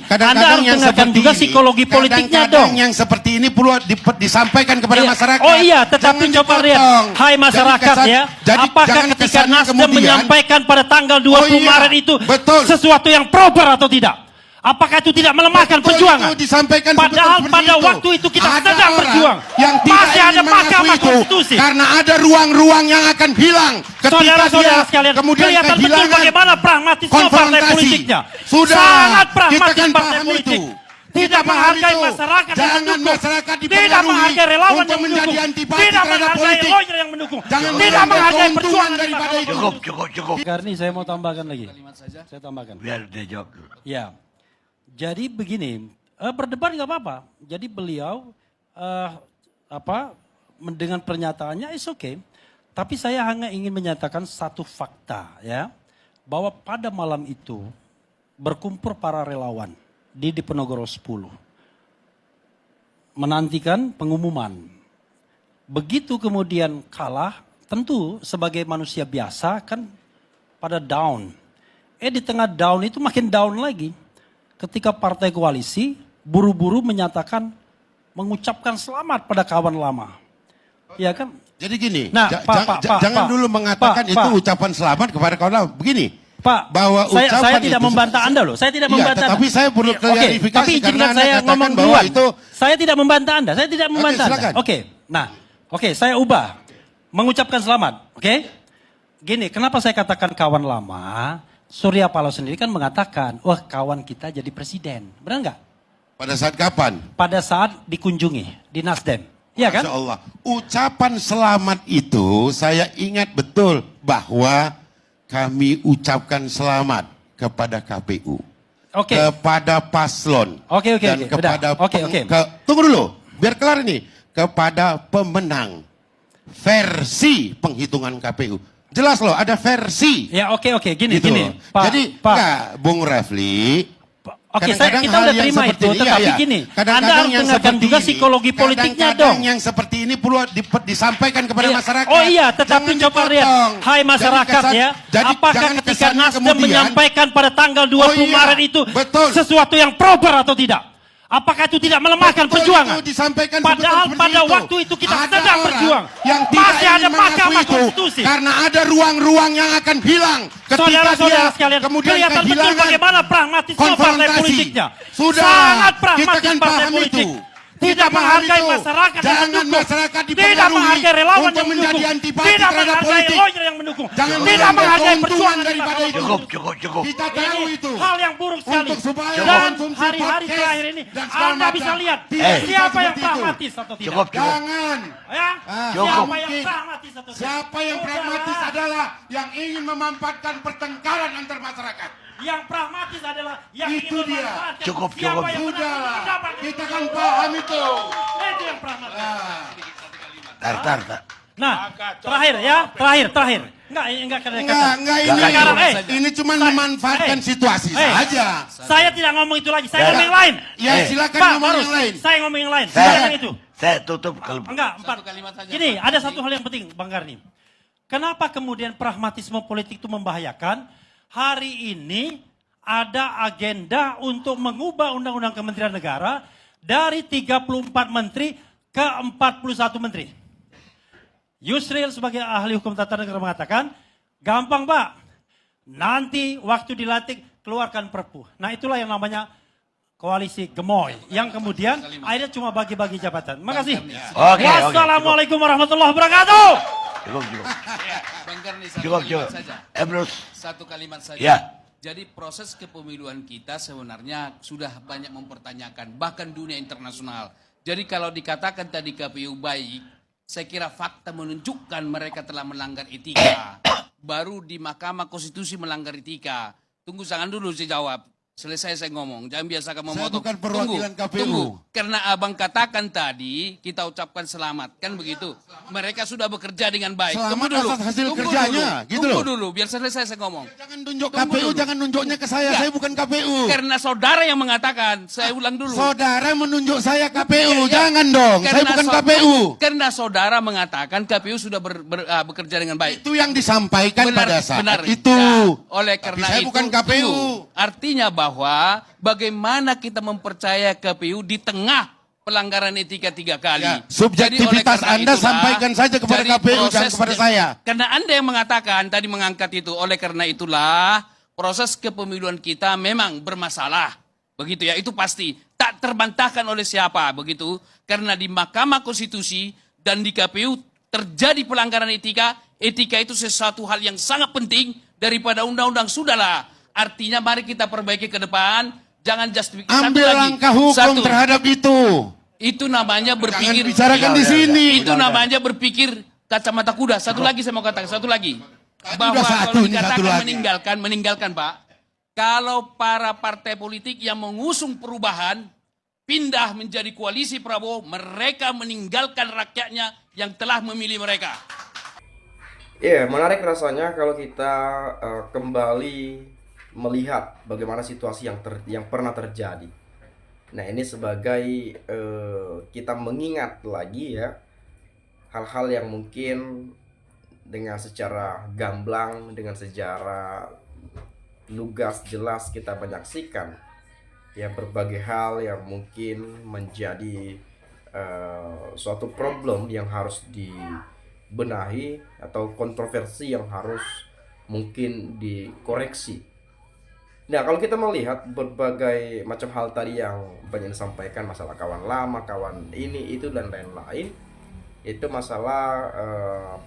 Anda harus dengarkan juga psikologi politiknya dong. Yang seperti ini perlu disampaikan kepada masyarakat. Oh iya, tetapi coba lihat, hai masyarakat ya, apakah ketika Nasdem menyampaikan pada tanggal 20 Maret itu sesuatu yang proper atau tidak? Apakah itu tidak melemahkan perjuangan? Padahal pada waktu itu kita sedang berjuang. Masih ada Mahkamah Konstitusi. Karena ada ruang-ruang yang akan hilang. Saudara-saudara sekalian, kelihatan betul bagaimana pragmatisme partai politiknya. Sangat pragmatis partai politik. Tidak menghargai masyarakat yang mendukung. Tidak menghargai relawan yang mendukung. Tidak menghargai lawyer yang mendukung. Tidak menghargai perjuangan daripada itu. Cukup. Karena saya mau tambahkan lagi. Saya tambahkan. Biar dia jawab dulu. Ya. Jadi begini, berdebat nggak apa-apa. Jadi beliau dengan pernyataannya is okay. Tapi saya hanya ingin menyatakan satu fakta ya, bahwa pada malam itu berkumpul para relawan di Diponegoro 10 menantikan pengumuman. Begitu kemudian kalah, tentu sebagai manusia biasa kan pada down. Di tengah down itu makin down lagi. Ketika partai koalisi buru-buru menyatakan mengucapkan selamat pada kawan lama. Ya kan? Jadi gini, nah, jangan dulu mengatakan itu ucapan selamat kepada kawan lama. Begini, Pak, bahwa saya tidak membantah Anda loh. Saya tidak membantah. Tapi saya perlu klarifikasi tapi karena Anda saya ngomong bahwa duluan. itu saya tidak membantah Anda. Saya tidak membantah Anda. Oke, saya ubah. Mengucapkan selamat. Oke? Gini, kenapa saya katakan kawan lama? Surya Paloh sendiri kan mengatakan, wah kawan kita jadi presiden. Benar nggak? Pada saat kapan? Pada saat dikunjungi di Nasdem. Iya kan? Masya Allah. Ucapan selamat itu saya ingat betul bahwa kami ucapkan selamat kepada KPU. Kepada paslon. Dan kepada tunggu dulu, biar kelar ini. Kepada pemenang versi penghitungan KPU. Jelas loh, ada versi. Ya oke, gini. Jadi, enggak, Bung Refli. Kita udah terima itu, tetapi gini. Anda harus dengarkan juga psikologi politiknya dong. Yang seperti ini perlu disampaikan kepada masyarakat. Oh iya, tetapi coba lihat, hai masyarakat ya. Apakah ketika Nasdem menyampaikan pada tanggal 20 Maret itu sesuatu yang proper atau tidak? Apakah itu tidak melemahkan perjuangan? Padahal pada waktu itu kita sedang berjuang. Masih ada Mahkamah Konstitusi. Karena ada ruang-ruang yang akan hilang. Saudara-saudara sekalian, kelihatan betul bagaimana pragmatisme partai politiknya. Sangat pragmatis partai politik. Tidak menghargai masyarakat yang mendukung. Tidak menghargai relawan yang mendukung. Tidak menghargai lawyer yang mendukung. Tidak menghargai perjuangan daripada itu. Cukup. Kita tahu itu. Hal yang buruk sekali. Dan hari-hari terakhir ini Anda bisa lihat siapa yang pragmatis atau tidak. Cukup. Jangan. Ya? Siapa yang pragmatis atau tidak. Siapa yang pragmatis adalah yang ingin memanfaatkan pertengkaran antar masyarakat. Yang pragmatis adalah yang itu ingin memanfaatkan. Cukup. Sudah. Kita kan paham itu. Itu yang pragmatis. Tar. Nah, terakhir. Enggak ini cuma memanfaatkan situasi saja. Saya tidak ngomong itu lagi, saya ngomong yang lain. Ya silakan ngomong yang lain. Saya ngomong yang lain. Silakan itu. Saya tutup kalau Enggak, 4 kalimat saja. Gini, ada satu hal yang penting, Bang Karni. Kenapa kemudian pragmatisme politik itu membahayakan? Hari ini ada agenda untuk mengubah Undang-Undang Kementerian Negara dari 34 menteri ke 41 menteri. Yusril sebagai ahli hukum tata negara mengatakan, gampang Pak, nanti waktu dilantik keluarkan perpu. Nah itulah yang namanya koalisi gemoy. Yang kemudian akhirnya cuma bagi-bagi jabatan. Makasih. Wassalamualaikum warahmatullahi wabarakatuh. Cukup. Bruce. Satu kalimat saja. Ya. Jadi proses kepemiluan kita sebenarnya sudah banyak mempertanyakan, bahkan dunia internasional. Jadi kalau dikatakan tadi KPU baik, saya kira fakta menunjukkan mereka telah melanggar etika. Baru di Mahkamah Konstitusi melanggar etika. Tunggu, jangan dulu saya jawab. Selesai saya ngomong, jangan biasakan memotong. Saya bukan perwakilan KPU. Tunggu, karena abang katakan tadi, kita ucapkan selamat, kan begitu. Mereka sudah bekerja dengan baik. Selamat atas hasil kerjanya, gitu loh. Tunggu dulu, biar selesai saya ngomong. Jangan tunjuk KPU, jangan nunjuknya ke saya bukan KPU. Karena saudara yang mengatakan, saya ulang dulu. Saudara menunjuk saya KPU, jangan dong, saya bukan KPU. Karena saudara mengatakan KPU sudah bekerja dengan baik. Itu yang disampaikan pada saat itu. Ya, oleh karena saya itu, bukan KPU. Artinya bahwa bagaimana kita mempercaya KPU di tengah pelanggaran etika 3 kali. Ya, subjektivitas Anda sampaikan saja kepada KPU dan kepada saya. Karena Anda yang mengatakan tadi mengangkat itu, oleh karena itulah proses kepemiluan kita memang bermasalah. Begitu ya, itu pasti. Tak terbantahkan oleh siapa, begitu. Karena di Mahkamah Konstitusi dan di KPU terjadi pelanggaran etika. Etika itu sesuatu hal yang sangat penting daripada undang-undang. Sudahlah. Artinya mari kita perbaiki ke depan. Jangan justifikasi. Ambil langkah hukum terhadap itu. Itu namanya berpikir. Jangan bicarakan di sini. Itu namanya berpikir kacamata kuda. Satu lagi saya mau katakan, satu lagi. Bahwa satu, kalau ini dikatakan satu lagi. meninggalkan Pak. Kalau para partai politik yang mengusung perubahan pindah menjadi koalisi Prabowo, mereka meninggalkan rakyatnya yang telah memilih mereka. Ya, menarik rasanya kalau kita kembali melihat bagaimana situasi yang pernah terjadi. Nah, ini sebagai kita mengingat lagi ya hal-hal yang mungkin dengan secara gamblang, dengan secara lugas jelas kita menyaksikan ya berbagai hal yang mungkin menjadi suatu problem yang harus dibenahi atau kontroversi yang harus mungkin dikoreksi. Nah, kalau kita melihat berbagai macam hal tadi yang banyak disampaikan, masalah kawan lama, kawan ini, itu, dan lain-lain, itu masalah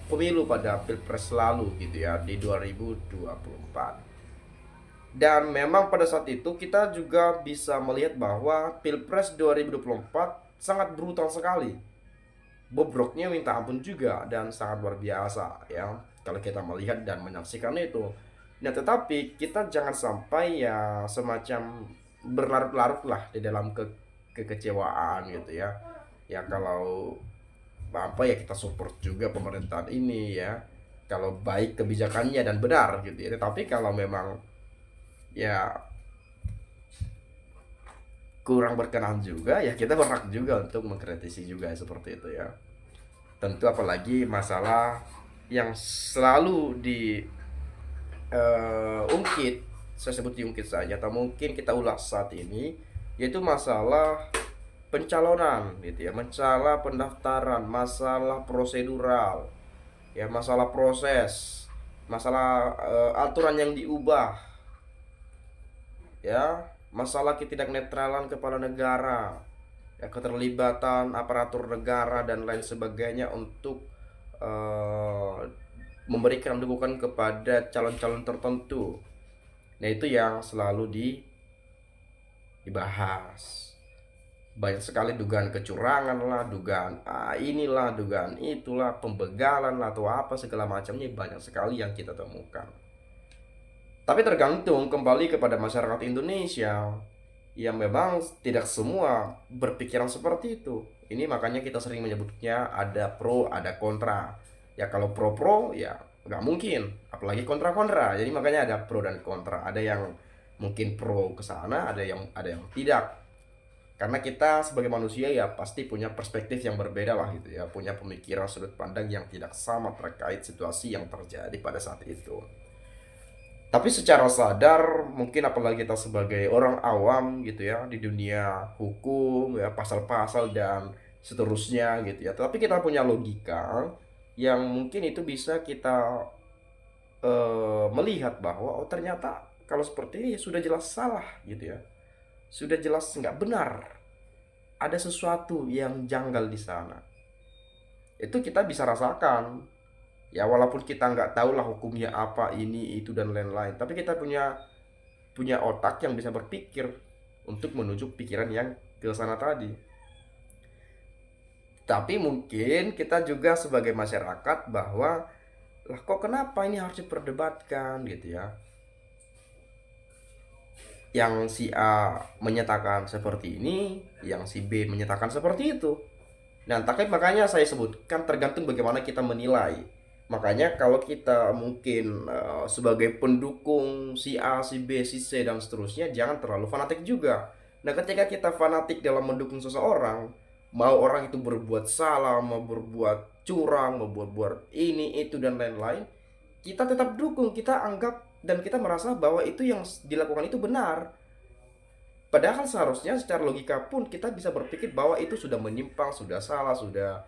pemilu pada Pilpres lalu gitu ya, di 2024. Dan memang pada saat itu kita juga bisa melihat bahwa Pilpres 2024 sangat brutal sekali. Bobroknya minta ampun juga dan sangat luar biasa ya, kalau kita melihat dan menyaksikan itu. Nah, tetapi kita jangan sampai ya semacam berlarut-larut lah di dalam kekecewaan gitu ya. Ya kalau apa ya kita support juga pemerintahan ini ya. Kalau baik kebijakannya dan benar gitu ya. Tetapi kalau memang ya kurang berkenan juga ya kita berhak juga untuk mengkritisi juga seperti itu ya. Tentu apalagi masalah yang selalu ungkit, saya sebut diungkit saja atau mungkin kita ulas saat ini, yaitu masalah pencalonan gitu ya, masalah pendaftaran, masalah prosedural ya, masalah proses, masalah aturan yang diubah ya, masalah ketidaknetralan kepala negara ya, keterlibatan aparatur negara dan lain sebagainya untuk memberikan dukungan kepada calon-calon tertentu. Nah, itu yang selalu dibahas. Banyak sekali dugaan kecurangan lah, dugaan inilah, dugaan itulah, pembegalan lah, atau apa segala macamnya, banyak sekali yang kita temukan. Tapi tergantung kembali kepada masyarakat Indonesia yang memang tidak semua berpikiran seperti itu. Ini makanya kita sering menyebutnya ada pro, ada kontra. Ya kalau pro ya nggak mungkin, apalagi kontra. Jadi makanya ada pro dan kontra. Ada yang mungkin pro ke sana, ada yang tidak. Karena kita sebagai manusia ya pasti punya perspektif yang berbeda lah gitu ya, punya pemikiran sudut pandang yang tidak sama terkait situasi yang terjadi pada saat itu. Tapi secara sadar mungkin apalagi kita sebagai orang awam gitu ya di dunia hukum ya, pasal-pasal dan seterusnya gitu ya. Tapi kita punya logika yang mungkin itu bisa kita melihat bahwa oh ternyata kalau seperti ini sudah jelas salah gitu ya, sudah jelas nggak benar, ada sesuatu yang janggal di sana. Itu kita bisa rasakan ya, walaupun kita nggak tahu lah hukumnya apa ini itu dan lain-lain, tapi kita punya otak yang bisa berpikir untuk menuju pikiran yang ke sana tadi. Tapi mungkin kita juga sebagai masyarakat bahwa lah kok kenapa ini harus diperdebatkan gitu ya. Yang si A menyatakan seperti ini, yang si B menyatakan seperti itu. Nah, tapi makanya saya sebutkan tergantung bagaimana kita menilai. Makanya kalau kita mungkin sebagai pendukung si A, si B, si C dan seterusnya, jangan terlalu fanatik juga. Nah, ketika kita fanatik dalam mendukung seseorang, mau orang itu berbuat salah, mau berbuat curang, mau berbuat ini, itu, dan lain-lain, kita tetap dukung, kita anggap dan kita merasa bahwa itu yang dilakukan itu benar. Padahal seharusnya secara logika pun kita bisa berpikir bahwa itu sudah menyimpang, sudah salah, sudah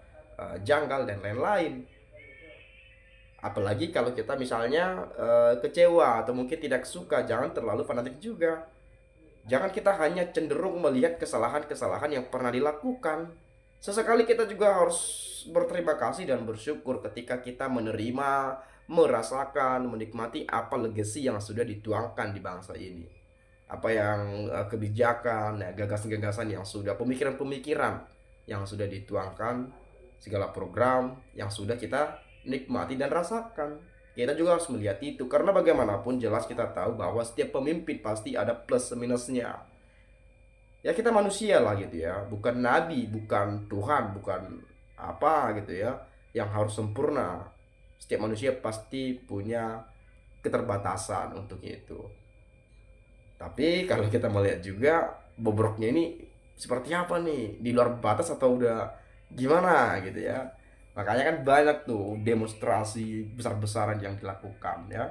janggal dan lain-lain. Apalagi kalau kita misalnya kecewa atau mungkin tidak suka, jangan terlalu fanatik juga. Jangan kita hanya cenderung melihat kesalahan-kesalahan yang pernah dilakukan. Sesekali kita juga harus berterima kasih dan bersyukur ketika kita menerima, merasakan, menikmati apa legacy yang sudah dituangkan di bangsa ini. Apa yang kebijakan, gagasan-gagasan yang sudah, pemikiran-pemikiran yang sudah dituangkan, segala program yang sudah kita nikmati dan rasakan. Kita juga harus melihat itu, karena bagaimanapun jelas kita tahu bahwa setiap pemimpin pasti ada plus minusnya. Ya kita manusia lah gitu ya, bukan nabi, bukan Tuhan, bukan apa gitu ya yang harus sempurna. Setiap manusia pasti punya keterbatasan untuk itu. Tapi kalau kita melihat juga bobroknya ini seperti apa nih, di luar batas atau udah gimana gitu ya. Makanya kan banyak tuh demonstrasi besar-besaran yang dilakukan ya.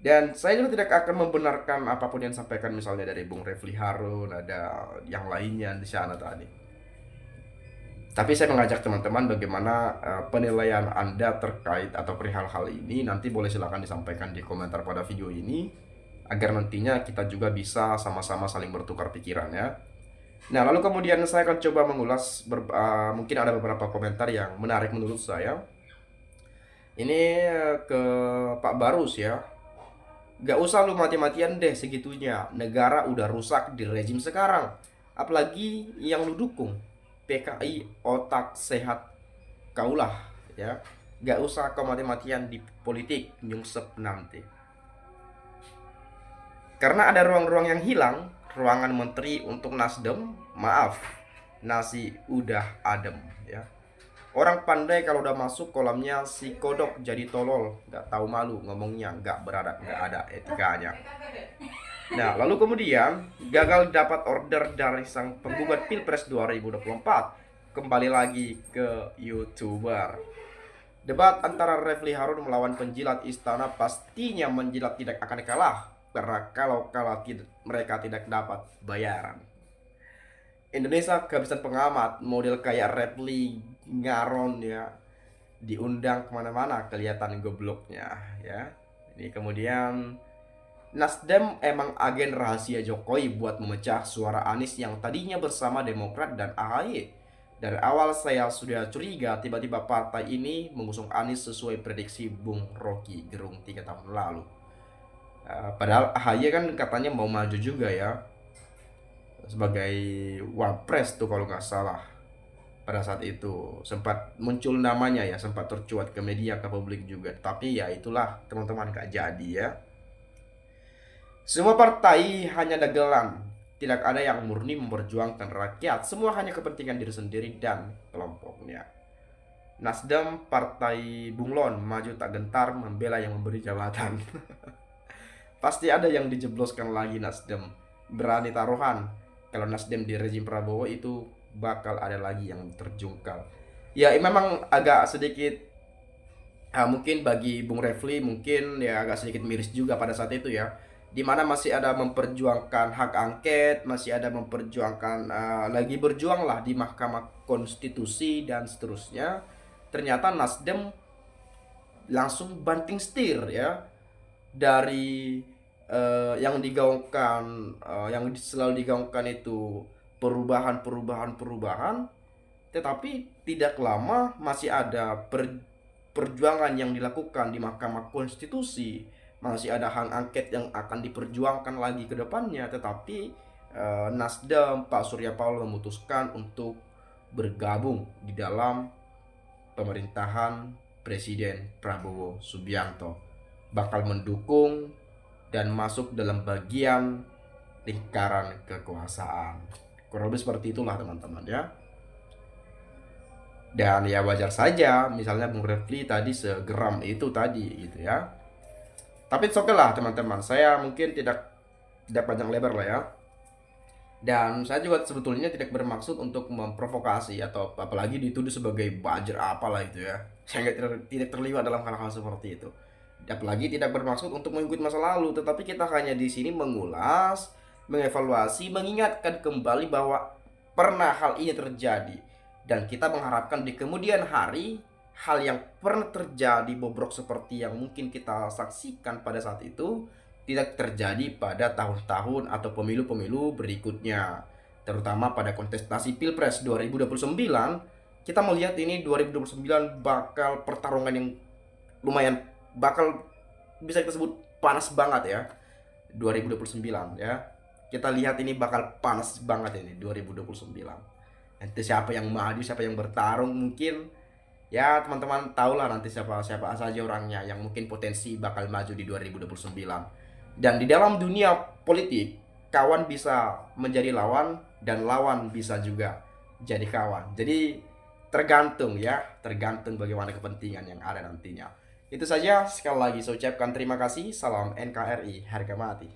Dan saya juga tidak akan membenarkan apapun yang disampaikan misalnya dari Bung Refli Harun, ada yang lainnya di sana tadi. Tapi saya mengajak teman-teman bagaimana penilaian Anda terkait atau perihal hal ini, nanti boleh silakan disampaikan di komentar pada video ini, agar nantinya kita juga bisa sama-sama saling bertukar pikiran ya. Nah, lalu kemudian saya akan coba mengulas, mungkin ada beberapa komentar yang menarik menurut saya. Ini ke Pak Barus ya. Gak usah lu mati-matian deh segitunya. Negara udah rusak di rezim sekarang. Apalagi yang lu dukung. PKI otak sehat kaulah ya. Gak usah kau mati-matian di politik nyungsep nanti. Karena ada ruang-ruang yang hilang. Ruangan menteri untuk Nasdem, maaf, nasi udah adem ya. Orang pandai kalau udah masuk kolamnya si kodok jadi tolol, nggak tahu malu ngomongnya, nggak beradab, nggak ada etikanya. Nah, lalu kemudian gagal dapat order dari sang penggugat Pilpres 2024. Kembali lagi ke YouTuber. Debat antara Refli Harun melawan penjilat istana pastinya menjilat tidak akan kalah. Karena kalau mereka tidak dapat bayaran. Indonesia kehabisan pengamat model kayak Refli Ngaron ya, diundang kemana-mana kelihatan gobloknya ya. Ini kemudian Nasdem emang agen rahasia Jokowi buat memecah suara Anies yang tadinya bersama Demokrat dan AHY. Dari awal saya sudah curiga tiba-tiba partai ini mengusung Anies sesuai prediksi Bung Rocky Gerung 3 tahun lalu. Padahal AHY kan katanya mau maju juga ya sebagai wapres tuh kalau nggak salah. Pada saat itu sempat muncul namanya ya, sempat tercuat ke media, ke publik juga. Tapi ya itulah teman-teman, gak jadi ya. Semua partai hanya dagelan, tidak ada yang murni memperjuangkan rakyat. Semua hanya kepentingan diri sendiri dan kelompoknya. Nasdem partai bunglon, maju tak gentar membela yang memberi jabatan. Pasti ada yang dijebloskan lagi Nasdem. Berani taruhan kalau Nasdem di rezim Prabowo itu bakal ada lagi yang terjungkal. Ya memang agak sedikit mungkin bagi Bung Refli mungkin ya agak sedikit miris juga pada saat itu ya. Dimana masih ada memperjuangkan hak angket, masih ada memperjuangkan lagi berjuang lah di Mahkamah Konstitusi dan seterusnya. Ternyata Nasdem langsung banting setir ya. Dari yang digaungkan, yang selalu digaungkan itu perubahan, tetapi tidak lama masih ada perjuangan yang dilakukan di Mahkamah Konstitusi, masih ada hak angket yang akan diperjuangkan lagi ke depannya, tetapi Nasdem, Pak Surya Paloh memutuskan untuk bergabung di dalam pemerintahan Presiden Prabowo Subianto, bakal mendukung dan masuk dalam bagian lingkaran kekuasaan. Kurang lebih seperti itulah teman-teman ya. Dan ya wajar saja misalnya Bung Refli tadi segeram itu tadi gitu ya. Tapi oke lah teman-teman, saya mungkin tidak panjang lebar lah ya. Dan saya juga sebetulnya tidak bermaksud untuk memprovokasi atau apalagi dituduh sebagai buzzer apalah itu ya. Saya tidak terlibat dalam hal-hal seperti itu. Apalagi tidak bermaksud untuk mengikuti masa lalu, tetapi kita hanya di sini mengulas, mengevaluasi, mengingatkan kembali bahwa pernah hal ini terjadi. Dan kita mengharapkan di kemudian hari, hal yang pernah terjadi bobrok seperti yang mungkin kita saksikan pada saat itu, tidak terjadi pada tahun-tahun atau pemilu-pemilu berikutnya. Terutama pada kontestasi Pilpres 2029, kita melihat ini 2029 bakal pertarungan yang lumayan, bakal bisa kita sebut panas banget ya. 2029 ya. Kita lihat ini bakal panas banget ini 2029. Nanti siapa yang maju, siapa yang bertarung, mungkin ya teman-teman tahulah nanti siapa saja orangnya yang mungkin potensi bakal maju di 2029. Dan di dalam dunia politik, kawan bisa menjadi lawan dan lawan bisa juga jadi kawan. Jadi tergantung ya, tergantung bagaimana kepentingan yang ada nantinya. Itu saja, sekali lagi saya ucapkan terima kasih. Salam NKRI, harga mati.